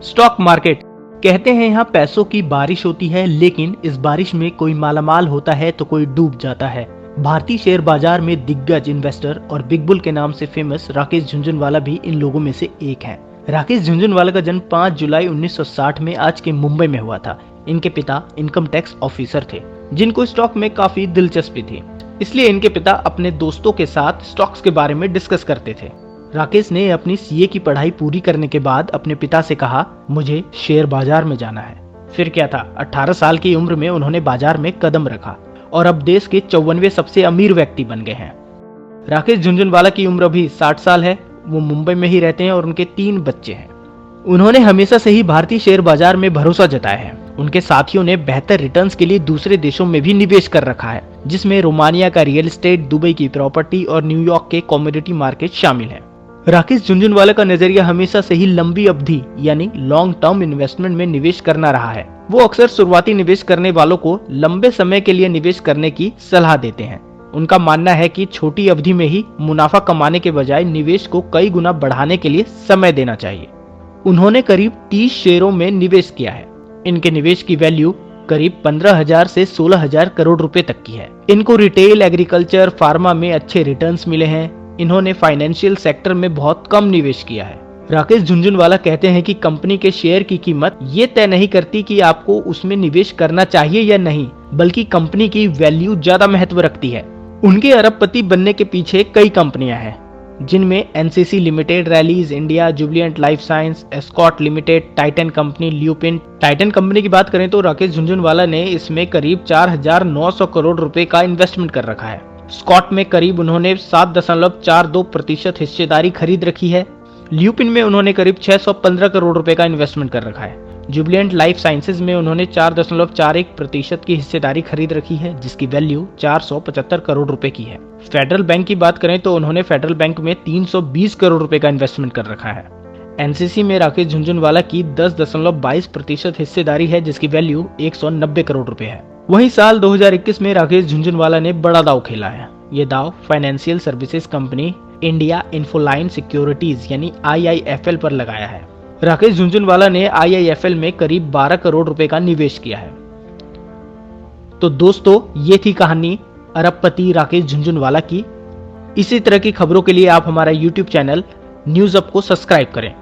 Stock market कहते हैं यहाँ पैसों की बारिश होती है, लेकिन इस बारिश में कोई मालामाल होता है तो कोई डूब जाता है। भारतीय शेयर बाजार में दिग्गज इन्वेस्टर और बिग बुल के नाम से फेमस राकेश झुनझुनवाला भी इन लोगों में से एक है। राकेश झुनझुनवाला का जन्म 5 जुलाई 1960 में आज के मुंबई में हुआ था। इनके पिता इनकम टैक्स ऑफिसर थे, जिनको स्टॉक में काफी दिलचस्पी थी, इसलिए इनके पिता अपने दोस्तों के साथ स्टॉक्स के बारे में डिस्कस करते थे। राकेश ने अपनी सीए की पढ़ाई पूरी करने के बाद अपने पिता से कहा, मुझे शेयर बाजार में जाना है। फिर क्या था, 18 साल की उम्र में उन्होंने बाजार में कदम रखा और अब देश के 54वें सबसे अमीर व्यक्ति बन गए हैं। राकेश झुनझुनवाला की उम्र अभी 60 साल है। वो मुंबई में ही रहते हैं और उनके 3 बच्चे हैं। उन्होंने हमेशा से ही भारतीय शेयर बाजार में भरोसा जताया है। उनके साथियों ने बेहतर रिटर्न्स के लिए दूसरे देशों में भी निवेश कर रखा है, जिसमें रोमानिया का रियल एस्टेट, दुबई की प्रॉपर्टी और न्यूयॉर्क के कमोडिटी मार्केट शामिल है। राकेश झुनझुनवाला का नजरिया हमेशा से ही लंबी अवधि यानी लॉन्ग टर्म इन्वेस्टमेंट में निवेश करना रहा है। वो अक्सर शुरुआती निवेश करने वालों को लंबे समय के लिए निवेश करने की सलाह देते हैं। उनका मानना है कि छोटी अवधि में ही मुनाफा कमाने के बजाय निवेश को कई गुना बढ़ाने के लिए समय देना चाहिए। उन्होंने करीब 30 शेयरों में निवेश किया है। इनके निवेश की वैल्यू करीब 15,000 से 16,000 करोड़ रुपए तक की है। इनको रिटेल, एग्रीकल्चर, फार्मा में अच्छे रिटर्न्स मिले हैं। इन्होंने फाइनेंशियल सेक्टर में बहुत कम निवेश किया है। राकेश झुनझुनवाला कहते हैं कि कंपनी के शेयर की कीमत ये तय नहीं करती कि आपको उसमें निवेश करना चाहिए या नहीं, बल्कि कंपनी की वैल्यू ज्यादा महत्व रखती है। उनके अरबपति बनने के पीछे कई कंपनियां हैं, जिनमें NCC limited, Rallis India, Jubilant life science, Escorts limited, Titan company, Lupin. Titan company की बात करें तो राकेश झुनझुनवाला ने इसमें करीब 4,900 करोड़ रुपए का इन्वेस्टमेंट कर रखा है। स्कॉट में करीब उन्होंने 7.42% हिस्सेदारी खरीद रखी है। ल्यूपिन में उन्होंने करीब 615 करोड़ रुपए का इन्वेस्टमेंट कर रखा है। जुबिलिएंट लाइफ साइंसेज में उन्होंने 4.41% की हिस्सेदारी खरीद रखी है, जिसकी वैल्यू 475 करोड़ रुपए की है। फेडरल बैंक की बात करें तो उन्होंने फेडरल बैंक में 320 करोड़ रुपए का इन्वेस्टमेंट कर रखा है। एनसीसी में राकेश झुनझुनवाला की 10.22% हिस्सेदारी है, जिसकी वैल्यू 190 करोड़ रुपए है। वहीं साल 2021 में राकेश झुनझुनवाला ने बड़ा दाव खेला है। ये दाव financial services company India Infoline securities यानी IIFL पर लगाया है। राकेश झुनझुनवाला ने IIFL में करीब 12 करोड़ रुपए का निवेश किया है। तो दोस्तों, ये थी कहानी अरबपति राकेश झुनझुनवाला की। इसी तरह की खबरों के लिए आप हमारा YouTube चैनल न्यूज़ अप को सब्सक्राइब करें।